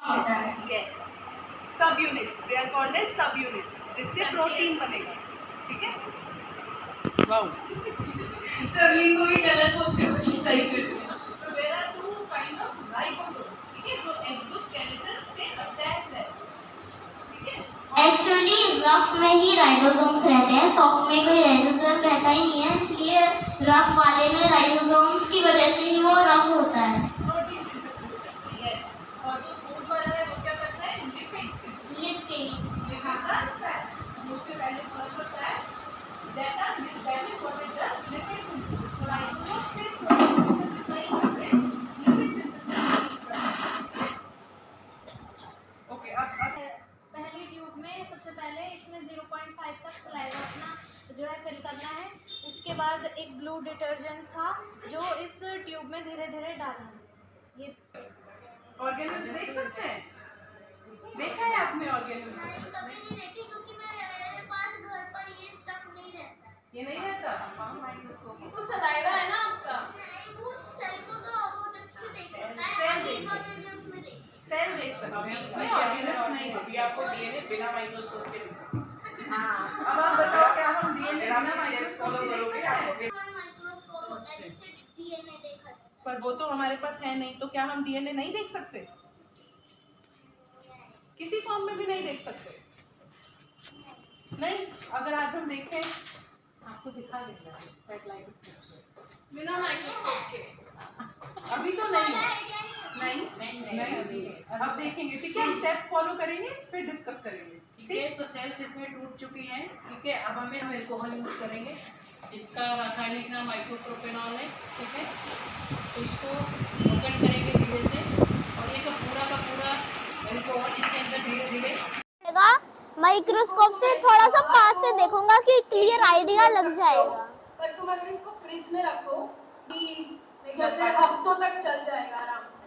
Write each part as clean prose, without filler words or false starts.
Yes, subunits, they are called as subunits, जिससे protein बनेगा। ठीक है, वाओ। तो भी गलत बोलते हो, सही करते हो। तो there are two kind of ribosomes, ठीक है, जो एक्सोस्केलेटन से अटैच है। ठीक है, एक्चुअली रफ में ही राइबोसोम्स रहते हैं, सॉफ्ट में कोई राइबोसोम रहता ही नहीं है, इसलिए रफ वाले में राइबोसोम्स की वजह से ही वो रफ होता है। प्रोटीन सिंथेसिस होता है। यस, और जो स्मूथ वाला है वो क्या करता है? Lipid synthesis. Lipids. Lipids are fats, उसके पहले थोड़ा सा fat that is what it does, lipid synthesis. तो राइबोसोम से प्रोटीन सिंथेसिस नहीं करते, लिपिड सिंथेसिस करते हैं। ओके, अब पहली ट्यूब में सबसे पहले इसमें 0.5 तक सलाइवा अपना जो है फिल करना है। उसके बाद एक ब्लू डिटर्जेंट था जो इस ट्यूब में धीरे धीरे डालना है। ये ऑर्गेनिज्म देख सकते हैं? देखा है आपने ऑर्गेनिज्म? कभी नहीं देखी क्योंकि मेरे पास घर पर ये स्टफ नहीं रहता। ये नहीं रहता? तो सलाइवा है ना आपका? वो सेल को तो बहुत अच्छे से देख सकता है। सेल देख सकते हैं, उसमें देख सेल देख सकते हैं, इसमें ऑर्गेनिज्म नहीं। अभी आपको डीएनए बिना माइक्रोस्कोप के दिखा। हाँ, अब आप बताओ क्या हम डीएनए बिना माइक्रोस्कोप के देख सकते हैं? माइक्रोस्कोप होता है जिससे डीएनए देखा जाता है। पर वो तो हमारे पास है नहीं, तो क्या हम डीएनए नहीं देख सकते? किसी फॉर्म में भी नहीं देख सकते? नहीं, अगर आज हम देखें, आपको दिखा देगा बिना माइक्रोस्कोप के। अभी तो नहीं, नहीं, अब देखेंगे। ठीक है, हम स्टेप्स फॉलो करेंगे, फिर डिस्कस करेंगे। ठीक है, तो सेल्स इसमें टूट चुकी हैं। ठीक है, अब हम एल्कोहल यूज करेंगे। इसका रासायनिक नाम आइसोप्रोपेनॉल है। ठीक है, तो इसको ओपन करेंगे धीरे से और ये पूरा का पूरा एल्कोहल इसके अंदर धीरे धीरे माइक्रोस्कोप से थोड़ा सा पास से देखूंगा कि क्लियर आइडिया लग जाएगा। पर तुम अगर इसको फ्रिज में रखो कि जैसे हफ्तों तक चल जाएगा आराम से,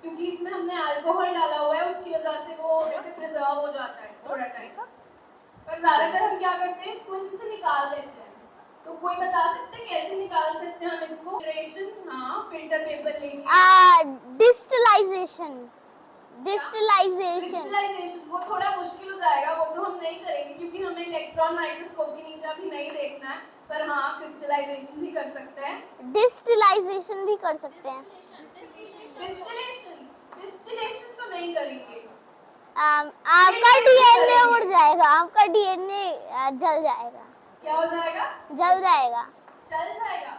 क्योंकि इसमें हमने अल्कोहल डाला हुआ है, उसकी वजह से वो ऐसे प्रिजर्व हो जाता है थोड़ा टाइम। पर ज्यादातर हम क्या करते हैं, इसको इससे निकाल लेते हैं। तो कोई बता सकते हैं कैसे निकाल सकते हैं हम इसको? फिल्ट्रेशन, हाँ, फिल्टर पेपर लेंगे। डिस्टिलाइजेशन वो थोड़ा मुश्किल हो जाएगा, वो तो हम नहीं करेंगे क्योंकि हमें इलेक्ट्रॉन माइक्रोस्कोप के नीचे अभी नहीं देखना है। पर हाँ, क्रिस्टलाइजेशन भी कर सकते हैं, डिस्टिलाइजेशन भी कर सकते हैं। डिस्टिलेशन तो नहीं करेंगे। आपका डीएनए उड़ जाएगा, आपका डीएनए जल जाएगा। क्या हो जाएगा? जल जाएगा। जल जाएगा?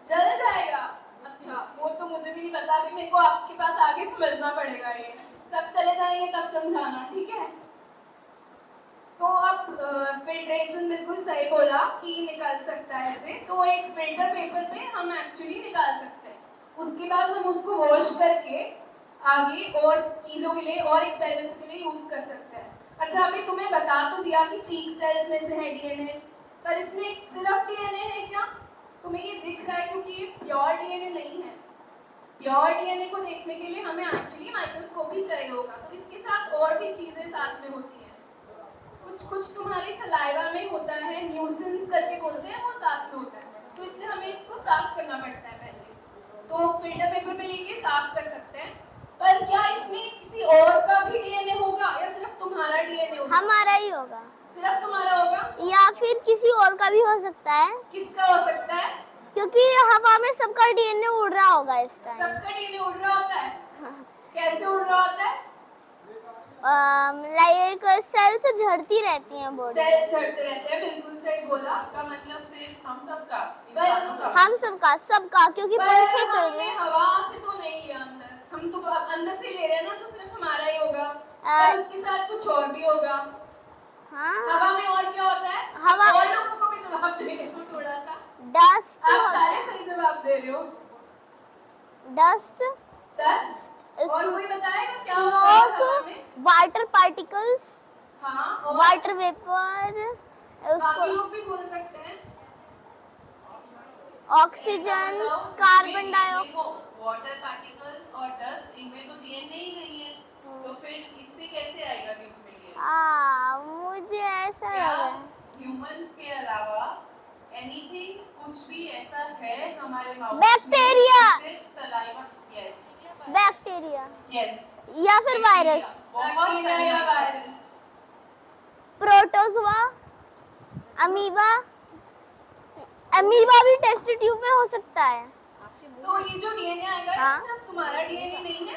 जल जाएगा? अच्छा, वो तो मुझे भी नहीं पता, अभी मेरे को आपके पास आगे समझना पड़ेगा। ये सब चले जाएंगे तब समझाना, ठीक है? तो अब फिल्ट्रेशन बिल्कुल सही बोला कि निकाल सकता है ऐसे। तो एक फिल्टर पेपर पे हम एक्चुअली निकाल सकते हैं। उसके बाद हम उसको वॉश करके आगे और चीज़ों के लिए और एक्सपेरिमेंट्स के लिए यूज कर सकते हैं। अच्छा, अभी तुम्हें बता तो दिया कि चीक सेल्स में से है डीएनए, पर इसमें सिर्फ डीएनए है क्या? तुम्हें ये दिख रहा है क्योंकि ये प्योर डीएनए नहीं है। प्योर डीएनए को देखने के लिए हमें एक्चुअली माइक्रोस्कोप ही चाहिए होगा। तो इसके साथ और भी चीजें साथ में होती हैं। कुछ तुम्हारे सलाइवा में होता है, न्यूसेंस करके बोलते हैं, वो साथ में होता है। तो इसलिए हमें इसको साफ करना पड़ता है पहले। तो फिल्टर पेपर पे लेके साफ कर सकते हैं। पर क्या इसमें किसी और का भी डीएनए होगा या सिर्फ तुम्हारा डीएनए होगा? हमारा ही होगा। सिर्फ तुम्हारा होगा या फिर किसी और का भी हो सकता है। किसका हो सकता है? क्योंकि हवा में सबका डीएनए उड़ रहा होगा इस टाइम। सबका डीएनए उड़ रहा होता है? कैसे उड़ रहा होता है? लाइक सेल से झड़ती रहती हैं बॉडी। सेल झड़ते रहते हैं, बिल्कुल सही बोला। का मतलब सिर्फ हम सबका, हम सबका क्योंकि पंखे चल रहे हैं। हवा से तो नहीं लिया अंदर, हम तो अंदर से ले रहे हैं ना, तो सिर्फ हमारा ही होगा। और उसके साथ कुछ और भी होगा। हाँ, हवा में और क्या होता है? हवा और लोगों को भी जवाब दे रहे हो थोड़ा सा। डस्ट। आप सारे सही जवाब दे रहे हो। डस्ट, और कोई बताएगा क्या होता है हवा में? वाटर पार्टिकल्स, हाँ, और वाटर वेपर, बाकी लोग भी बोल सकते हैं। Oxygen, carbon dioxide. Water particles और डस्ट, इनमें तो डीएनए ही नहीं है, तो फिर इससे कैसे आएगा ट्यूब में डीएनए? मुझे ऐसा लगा ह्यूमंस के अलावा एनीथिंग, कुछ भी ऐसा है हमारे माउथ में bacteria. Saliva, yes, bacteria yes, या फिर कैंसर वायरस, बैक्टीरिया या वायरस, प्रोटोजोआ, अमीबा। अमीबा भी टेस्ट ट्यूब में हो सकता है। तो ये जो डीएनए आएगा हाँ। इसमें सिर्फ तुम्हारा डीएनए नहीं है,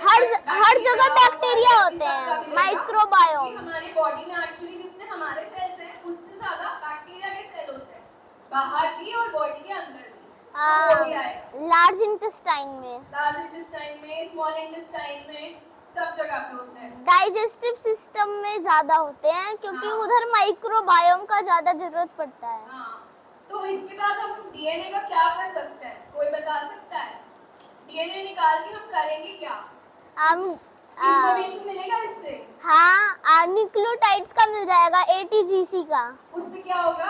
हर जगह बैक्टीरिया होते सबका हैं, भी रहेगा। माइक्रोबायोम। कि हमारी बॉडी में एक्चुअली जितने हमारे सेल्स हैं उससे ज्यादा बैक्टीरिया के सेल होते हैं, बाहर भी और बॉडी के अंदर भी। तो वो भी आएगा लार्ज इंटेस्टाइन में, लार्ज इंटेस्टाइन में, स्मॉल इंटेस्टाइन में, सब जगह पे होते हैं। डाइजेस्टिव सिस्टम में ज्यादा होते हैं क्योंकि हाँ। उधर माइक्रोबायोम का ज्यादा जरूरत पड़ता है। हाँ, तो इसके बाद हम डीएनए का क्या कर सकते हैं, कोई बता सकता है? डीएनए निकाल के हम करेंगे क्या? हम इंफॉर्मेशन मिलेगा इससे? हाँ, न्यूक्लियोटाइड्स का मिल जाएगा, ATGC का। उससे क्या होगा?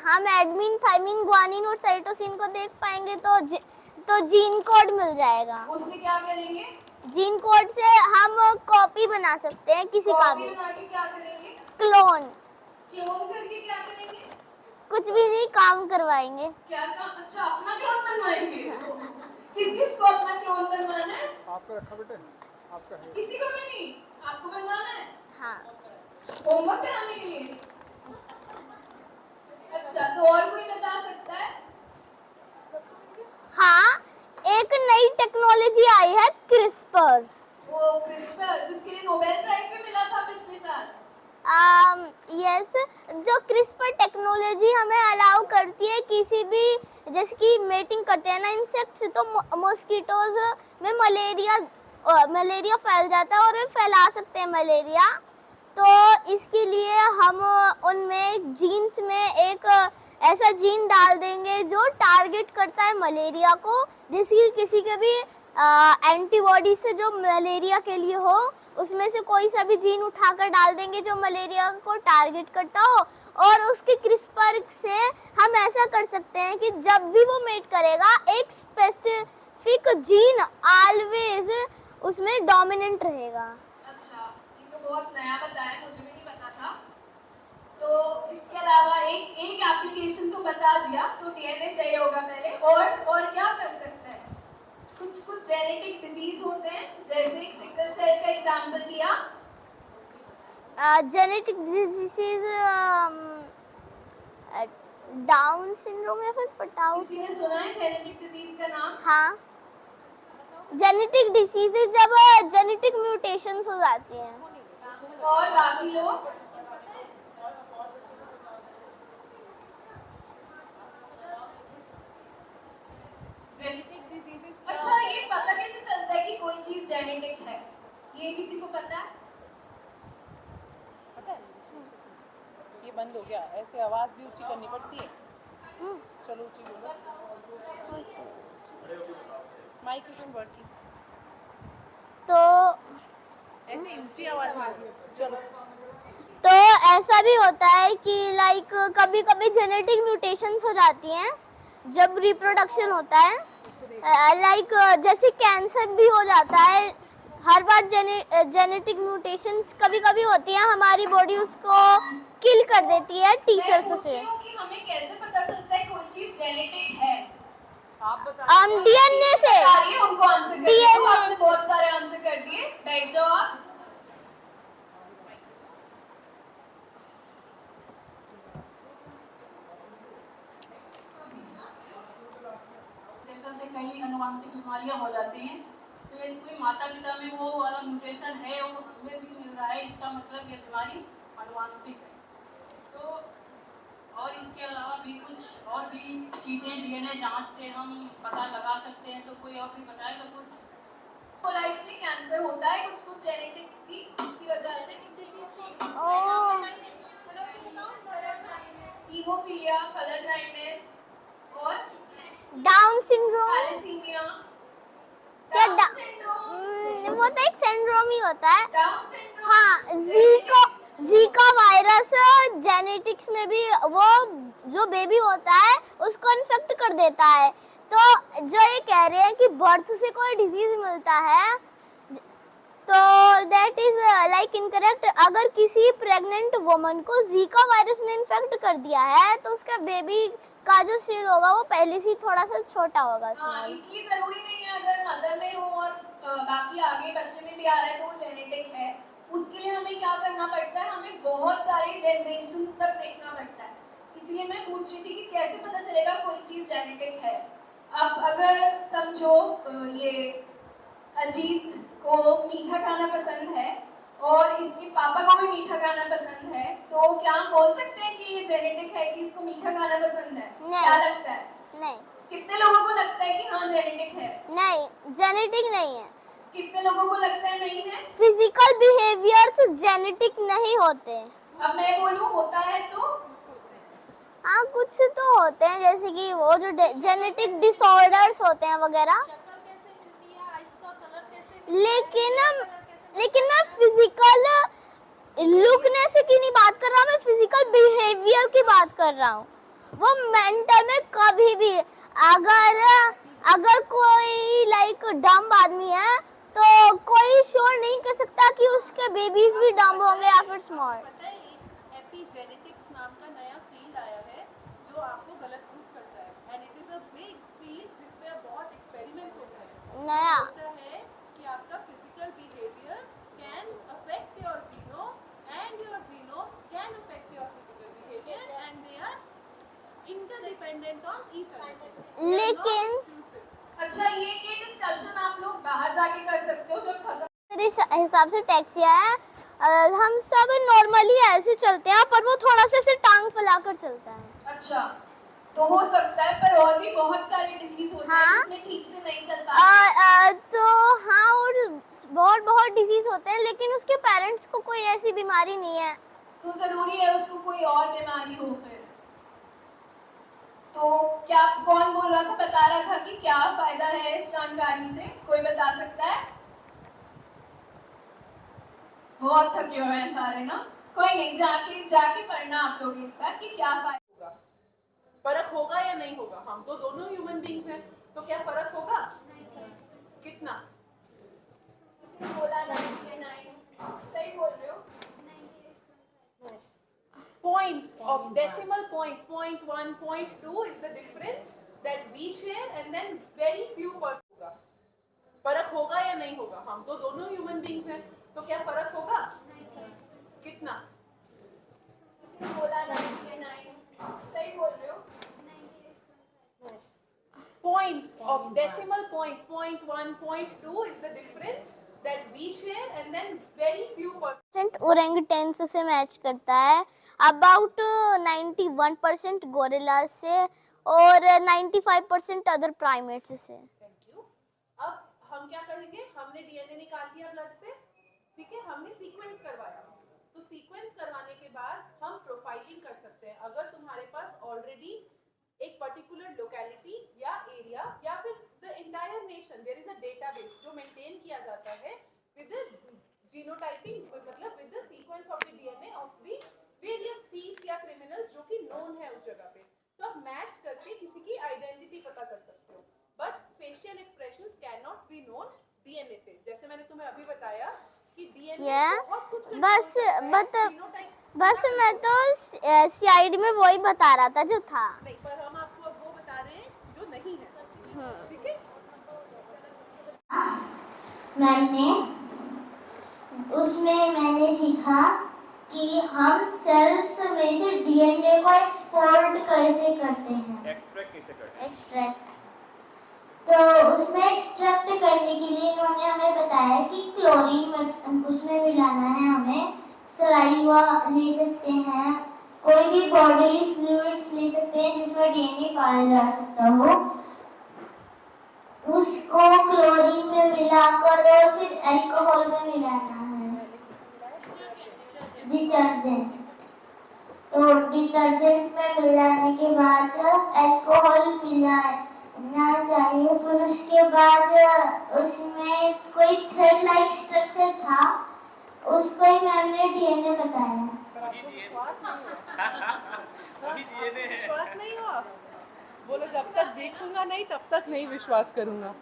हम एडमिन, थाइमिन, ग्वानिन और साइटोसिन को देख पाएंगे तो जीन कोड मिल जाएगा। उससे क्या करेंगे? जीन कोड से हम कॉपी बना सकते हैं किसी का कॉपी भी, बना के क्या करेंगे? क्लोन। क्लोन करके क्या करेंगे? कुछ भी नहीं, काम करवाएंगे। क्या काम? अच्छा, अपना क्लोन बनवाएंगे। किस किस को अपना क्लोन बनवाना है? आपका रखा बेटे, आपका है। किसी को भी नहीं, आपको बनवाना है हाँ, होमवर्क कराने के लिए। अच्छा, तो और कोई बता सकता है? हाँ, एक नई टेक्नोलॉजी आई है, क्रिस्पर। वो क्रिस्पर जिसके लिए नोबेल प्राइज भी मिला था पिछले साल। यस, जो क्रिस्पर टेक्नोलॉजी हमें अलाउ करती है किसी भी, जैसे कि मेटिंग करते हैं ना इंसेक्ट्स, तो मॉस्किटोज में मलेरिया फैल जाता है और वे फैला सकते हैं मलेरिया। तो इसके लिए हम उनमें जीन्स में एक ऐसा जीन डाल देंगे जो टारगेट करता है मलेरिया को, जिसकी किसी के भी एंटीबॉडी से जो मलेरिया के लिए हो, उसमें से कोई सा भी जीन उठाकर डाल देंगे जो मलेरिया को टारगेट करता हो। और उसके क्रिस्पर से हम ऐसा कर सकते हैं कि जब भी वो मेट करेगा, एक स्पेसिफिक जीन ऑलवेज उसमें डोमिनेंट रहेगा। अच्छा, ये तो बहुत नया बताया, मुझे भी नहीं पता था। तो इसके अलावा एक एप्लीकेशन तो बता दिया, तो डीएनए चाहिए होगा पहले, और क्या कर सकते हैं? कुछ जेनेटिक डिजीज होते हैं, जैसे एक सिकल सेल का एग्जांपल दिया। जेनेटिक डिजीज, डाउन सिंड्रोम या फिर पटाउ। किसी ने सुना है जेनेटिक डिजीज का नाम? हाँ, जेनेटिक डिसीजेज जब जेनेटिक म्यूटेशंस हो जाती हैं। और बाकी लोग? Genetic diseases. अच्छा, ये पता कैसे चलता है कि कोई चीज जेनेटिक है? ये किसी को पता है? पता है? ये बंद हो गया, ऐसे आवाज भी ऊंची करनी पड़ती है। चलो ऊंची बोलो। Mic is working. तो ऐसे ऊंची आवाज में चलो। तो ऐसा भी होता है कि लाइक कभी कभी जेनेटिक म्यूटेशंस हो जाती हैं जब रिप्रोडक्शन होता है, लाइक जैसे कैंसर भी हो जाता है। हर बार जेनेटिक म्यूटेशंस कभी कभी होती हैं, हमारी बॉडी उसको किल कर देती है टी मैं सेल्स पूछ से। रही हूँ कि हमें कैसे पता चलता है कोई चीज जेनेटिक है? DNA से। बता रही है, उनको आंसर कर दिए। DNA आपने बहुत सारे आंसर कर दिए, बैठ जाओ आप। म्यूटेशन से कई अनुवांशिक बीमारियां हो जाती हैं। तो यदि कोई माता पिता में वो वाला म्यूटेशन है और हमें भी मिल रहा है, इसका मतलब ये बीमारी अनुवांशिक है। तो और इसके अलावा भी कुछ और भी चीज़ें डीएनए जांच से हम पता लगा सकते हैं। तो कोई और भी बताएगा कुछ? कोलाइसिस कैंसर होता है कुछ जेनेटिक्स की वजह से। हीमोफीलिया, कलर ब्लाइंडनेस और डाउन सिंड्रोम। थैलेसीमिया। क्या डाउन सिंड्रोम? वो तो एक सिंड्रोम ही होता है। Down syndrome. हाँ, जीका वायरस जेनेटिक्स में भी वो जो बेबी होता है उसको इन्फेक्ट कर देता है। तो जो ये कह रहे हैं कि बर्थ से कोई डिजीज मिलता है, तो दैट इज लाइक इनकरेक्ट। अगर किसी प्रेग्नेंट वुमन को जीका वायरस ने इन्फेक्ट कर दिया है तो उसका बेबी का जो सिर होगा वो पहले से ही थोड़ा सा छोटा होगा। हाँ, इसलिए जरूरी नहीं है अगर मदर में हो और बाकी आगे आगे बच्चे में भी आ रहा है तो वो जेनेटिक है, उसके लिए हमें क्या करना पड़ता है, हमें बहुत सारे जनरेशन तक देखना पड़ता है। इसलिए मैं पूछ रही थी कि कैसे पता चलेगा कोई चीज़ जेनेटिक है। अब अगर समझो ये अजीत को मीठा खाना पसंद है और इसके पापा को भी मीठा खाना पसंद है, तो क्या हम बोल सकते हैं कि ये जेनेटिक है कि इसको मीठा खाना पसंद है? नहीं। क्या लगता है? नहीं कितने लोगों को लगता है कि हाँ जेनेटिक है? नहीं जेनेटिक नहीं है। कितने लोगों को लगता है नहीं है? फिजिकल बिहेवियर्स जेनेटिक नहीं होते। अब मैं बोलूं होता है तो हाँ कुछ तो होते हैं, जैसे कि वो जो जेनेटिक डिसऑर्डर्स होते हैं वगैरह, लेकिन मैं फिजिकल लुकनेस की नहीं बात कर रहा, मैं फिजिकल बिहेवियर की बात कर रहा हूँ। वो मेंटल में कभी भी अगर कोई लाइक डम्ब आदमी है तो कोई श्योर नहीं कर सकता कि उसके बेबीज भी डम्ब होंगे या फिर स्मार्ट। पता है एक एपिजेनेटिक्स नाम का नया फील्ड आया है जो आपको गलत प्रूफ करता है, and it is a big field जिसपे अब बहुत एक्सपेरिमेंट्स होते हैं। नया होता है कि आपका physical behaviour can affect your genome and your genome can affect your physical behaviour and they are interdependent on each other. लेकिन अच्छा ये डिस्कशन आप लोग बाहर जाके कर सकते हो जब खत्म। मेरे हिसाब से टैक्सिया है, हम सब नॉर्मली ऐसे चलते हैं पर वो थोड़ा सा ऐसे टांग फैलाकर चलता है। अच्छा तो हो सकता है, पर और भी बहुत सारे डिजीज होते हैं हाँ। जिसमें ठीक से नहीं चल पाते। तो हाँ, और बहुत डिजीज होते हैं लेकिन उसके पेरेंट्स को कोई ऐसी बीमारी नहीं है। तो जरूरी है उसको कोई और बीमारी हो फिर? तो क्या कौन बोल रहा था, बता रहा था कि क्या फायदा है इस जानकारी से? कोई बता सकता है? बहुत थके हुए हैं सारे ना। कोई नहीं, जाके पढ़ना आप लोग एक बार कि क्या फायदा होगा। फर्क होगा या नहीं होगा? हम तो दोनों ह्यूमन बीइंग्स हैं, तो क्या फर्क होगा? कितना? किसी ने बोला 99, सही बोल रहे हो? Points of decimal points, 0.1, 0.2 is the difference that we share, and then very few percent होगा। फर्क होगा या नहीं होगा? हम तो दोनों ह्यूमन बीइंग्स हैं, तो क्या फर्क होगा? कितना? किसी ने बोला 99, सही बोल रहे हो? Points of decimal points, 0.1, 0.2 is the difference that we share, and then very few percent ओरेंगटेन्स से मैच करता है, अबाउट 91% गोरिल्ला से और 95% अदर प्राइमेट्स से। Thank you. अब हम क्या करेंगे? हमने डीएनए निकाल दिया ब्लड से, ठीक है, हमने सीक्वेंस करवाया। तो सीक्वेंस करवाने के बाद हम प्रोफाइलिंग कर सकते हैं। अगर तुम्हारे पास ऑलरेडी एक पर्टिकुलर लोकेलिटी या एरिया या फिर the entire nation, there is a database जो मेंटेन किया जाता है विद जीनोटाइपिंग, मतलब with the sequence of the DNA of the various thieves या क्रिमिनल्स जो कि नोन है उस जगह पे, तो आप मैच करके किसी की आइडेंटिटी पता कर सकते हो। But facial expressions can not be known DNA से। जैसे मैंने तुम्हें अभी बताया कि डीएनए बहुत कुछ बस मैं तो सीआईडी में वही बता रहा था जो था। नहीं, पर हम आपको अब वो बता रहे हैं जो नहीं है, ठीक है? मैंने सीखा कि हम सेल्स में से डीएनए को एक्सपोर्ट कैसे करते हैं, एक्सट्रैक्ट कैसे करते हैं? एक्सट्रैक्ट। तो उसमें एक्सट्रैक्ट करने के लिए इन्होंने हमें बताया कि क्लोरीन उसमें मिलाना है, हमें सलाइवा ले सकते हैं, कोई भी बॉडीली फ्लूइड्स ले सकते हैं जिसमें डीएनए पाया जा सकता हो, उसको क्लोरीन में मिलाकर और फिर अल्कोहल में मिलाना है, डिटर्जेंट। तो डिटर्जेंट में मिलाने के बाद अल्कोहल मिलाना चाहिए, फिर उसके बाद उसमें कोई थ्रेड लाइक स्ट्रक्चर था, उसको ही मैम ने डीएनए बताया। विश्वास नहीं हुआ? बोलो, जब तक देखूंगा नहीं तब तक नहीं विश्वास करूंगा।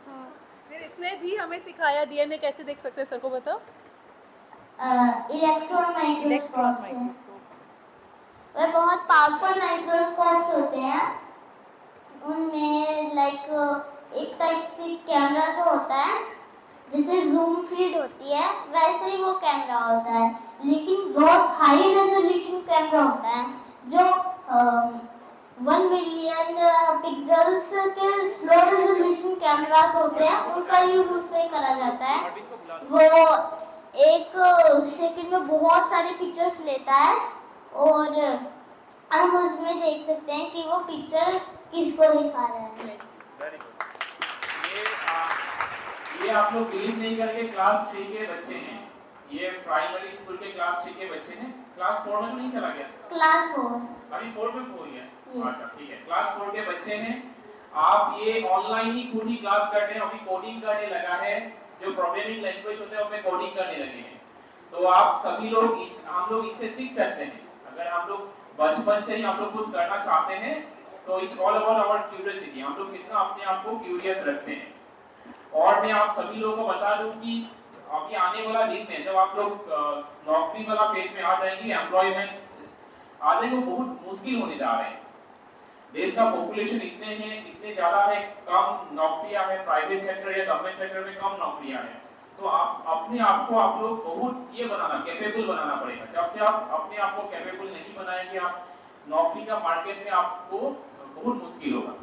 फिर इसने भी हमें सिखाया डीएनए कैसे देख सकते हैं, सर को बताओ। इलेक्ट्रॉन माइक्रोस्कोप से। वे बहुत पावरफुल माइक्रोस्कोप्स होते हैं, उनमें लाइक एक टाइप से कैमरा जो होता है जैसे जूम फीड होती है वैसे ही वो कैमरा होता है, लेकिन बहुत हाई रेजोल्यूशन कैमरा होता है जो 1 मिलियन पिक्सेल्स के स्लो रेजोल्यूशन कैमरास होते हैं, उनका यूज उसमें करा जाता है। वो 1 सेकंड में बहुत सारे पिक्चर्स लेता है और हम उसमें देख सकते हैं कि वो पिक्चर किसको दिखा रहा है। Very good. ये आप लोग बिलीव नहीं करेंगे, क्लास 3 के बच्चे हैं, ये प्राइमरी स्कूल के क्लास 3 के बच्चे हैं। क्लास 4 में तो नहीं चला गया? क्लास 4 अभी 4 में 4 ही है। Yes. अच्छा ठीक है, क्लास 4 के बच्चे हैं। आप ये ऑनलाइन ही खुद ही क्लास करते हैं, अभी कोडिंग करने लगा है, जो प्रोग्रामिंग लैंग्वेज होते हैं उसमें कोडिंग करने लगे हैं। तो आप सभी लोग हम लोग इनसे सीख सकते हैं। अगर हम लोग बचपन से ही हम लोग कुछ करना चाहते हैं तो it's all about our curiosity, हम लोग कितना अपने आप को क्यूरियस रखते हैं। और मैं आप सभी लोगों को बता दूं कि अभी आने वाला दिन में जब आप लोग नौकरी वाला फेज में आ जाएंगे, एम्प्लॉयमेंट आ जाएंगे, वो बहुत मुश्किल होने जा रहे हैं। देश का पॉपुलेशन इतने ज्यादा है, कम नौकरियां हैं, प्राइवेट सेक्टर या गवर्नमेंट सेक्टर में कम नौकरियां हैं। तो आप अपने आप को आप लोग बहुत ये बनाना, कैपेबल बनाना पड़ेगा। जब तक आप अपने आप को कैपेबल नहीं बनाएंगे, आप नौकरी का मार्केट में आपको बहुत मुश्किल होगा।